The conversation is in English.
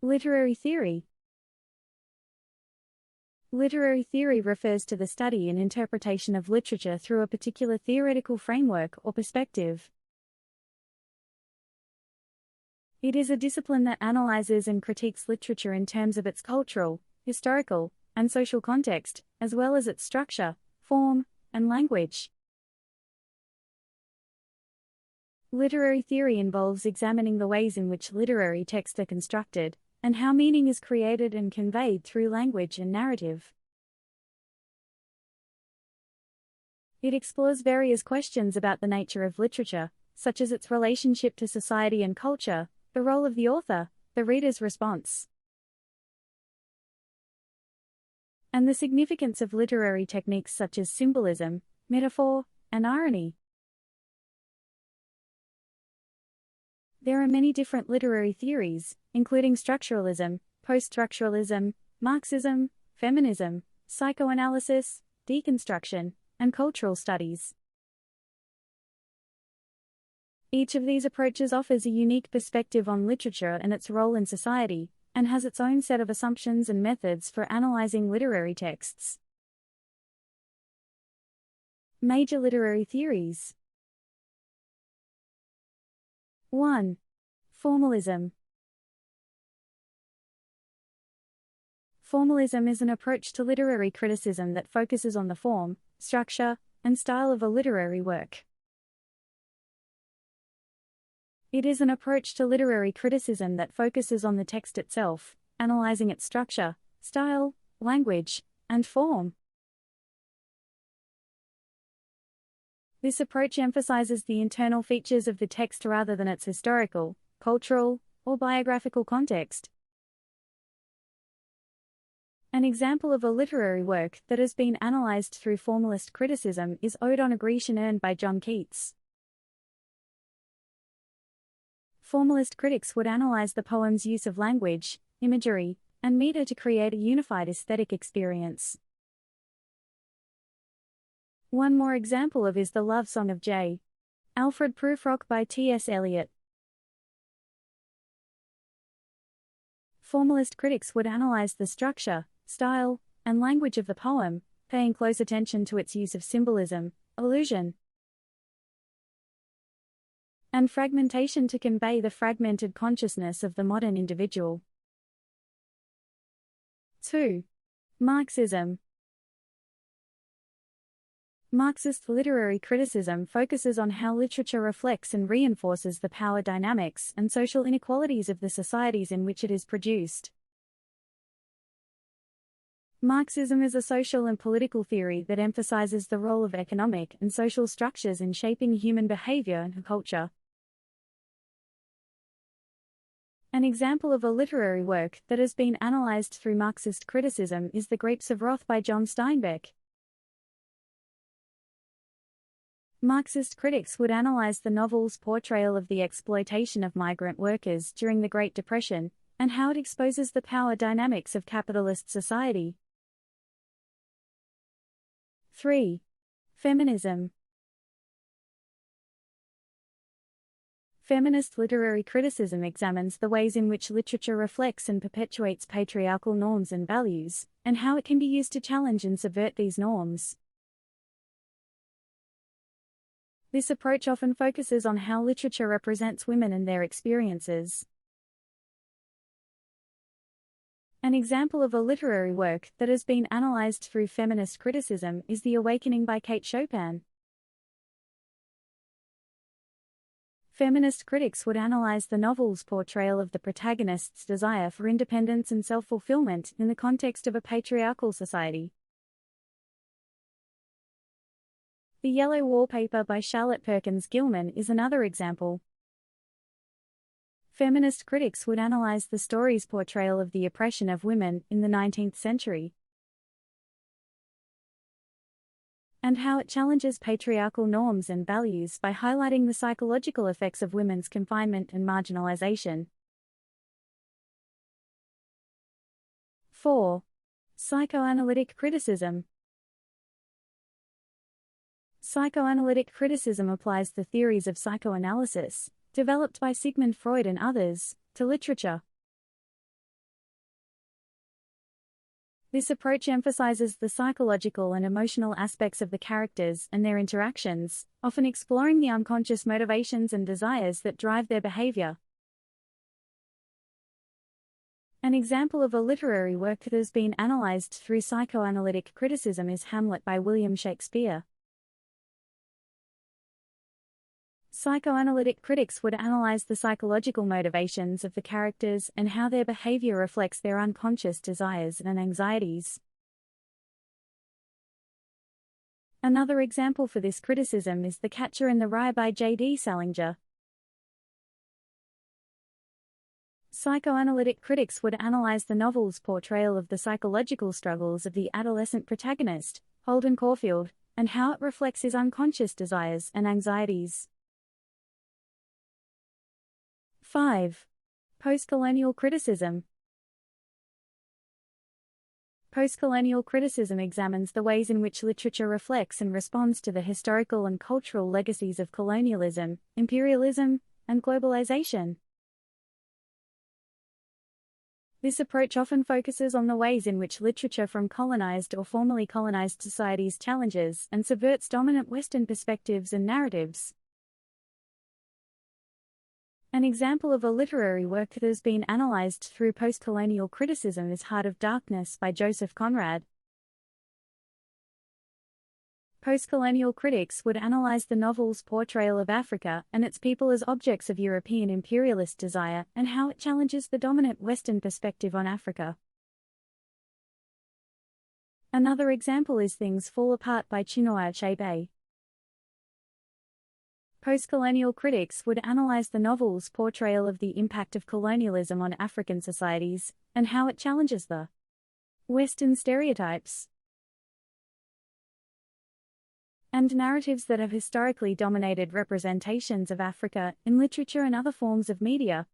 Literary theory. Literary theory refers to the study and interpretation of literature through a particular theoretical framework or perspective. It is a discipline that analyzes and critiques literature in terms of its cultural, historical, and social context, as well as its structure, form, and language. Literary theory involves examining the ways in which literary texts are constructed, and how meaning is created and conveyed through language and narrative. It explores various questions about the nature of literature, such as its relationship to society and culture, the role of the author, the reader's response, and the significance of literary techniques such as symbolism, metaphor, and irony. There are many different literary theories, including structuralism, post-structuralism, Marxism, feminism, psychoanalysis, deconstruction, and cultural studies. Each of these approaches offers a unique perspective on literature and its role in society, and has its own set of assumptions and methods for analyzing literary texts. Major literary theories. 1. Formalism. Formalism is an approach to literary criticism that focuses on the form, structure, and style of a literary work. It is an approach to literary criticism that focuses on the text itself, analyzing its structure, style, language, and form. This approach emphasizes the internal features of the text rather than its historical, cultural, or biographical context. An example of a literary work that has been analyzed through formalist criticism is Ode on a Grecian Urn by John Keats. Formalist critics would analyze the poem's use of language, imagery, and meter to create a unified aesthetic experience. One more example of is The Love Song of J. Alfred Prufrock by T.S. Eliot. Formalist critics would analyze the structure, style, and language of the poem, paying close attention to its use of symbolism, allusion, and fragmentation to convey the fragmented consciousness of the modern individual. 2. Marxism. Marxist literary criticism focuses on how literature reflects and reinforces the power dynamics and social inequalities of the societies in which it is produced. Marxism is a social and political theory that emphasizes the role of economic and social structures in shaping human behavior and culture. An example of a literary work that has been analyzed through Marxist criticism is The Grapes of Wrath by John Steinbeck. Marxist critics would analyze the novel's portrayal of the exploitation of migrant workers during the Great Depression, and how it exposes the power dynamics of capitalist society. 3. Feminism. Feminist literary criticism examines the ways in which literature reflects and perpetuates patriarchal norms and values, and how it can be used to challenge and subvert these norms. This approach often focuses on how literature represents women and their experiences. An example of a literary work that has been analyzed through feminist criticism is The Awakening by Kate Chopin. Feminist critics would analyze the novel's portrayal of the protagonist's desire for independence and self-fulfillment in the context of a patriarchal society. The Yellow Wallpaper by Charlotte Perkins Gilman is another example. Feminist critics would analyze the story's portrayal of the oppression of women in the 19th century, and how it challenges patriarchal norms and values by highlighting the psychological effects of women's confinement and marginalization. 4. Psychoanalytic criticism. Psychoanalytic criticism applies the theories of psychoanalysis, developed by Sigmund Freud and others, to literature. This approach emphasizes the psychological and emotional aspects of the characters and their interactions, often exploring the unconscious motivations and desires that drive their behavior. An example of a literary work that has been analyzed through psychoanalytic criticism is Hamlet by William Shakespeare. Psychoanalytic critics would analyze the psychological motivations of the characters and how their behavior reflects their unconscious desires and anxieties. Another example for this criticism is The Catcher in the Rye by J.D. Salinger. Psychoanalytic critics would analyze the novel's portrayal of the psychological struggles of the adolescent protagonist, Holden Caulfield, and how it reflects his unconscious desires and anxieties. 5. Postcolonial criticism. Postcolonial criticism examines the ways in which literature reflects and responds to the historical and cultural legacies of colonialism, imperialism, and globalization. This approach often focuses on the ways in which literature from colonized or formerly colonized societies challenges and subverts dominant Western perspectives and narratives. An example of a literary work that has been analyzed through postcolonial criticism is Heart of Darkness by Joseph Conrad. Postcolonial critics would analyze the novel's portrayal of Africa and its people as objects of European imperialist desire and how it challenges the dominant Western perspective on Africa. Another example is Things Fall Apart by Chinua Achebe. Postcolonial critics would analyze the novel's portrayal of the impact of colonialism on African societies and how it challenges the Western stereotypes and narratives that have historically dominated representations of Africa in literature and other forms of media.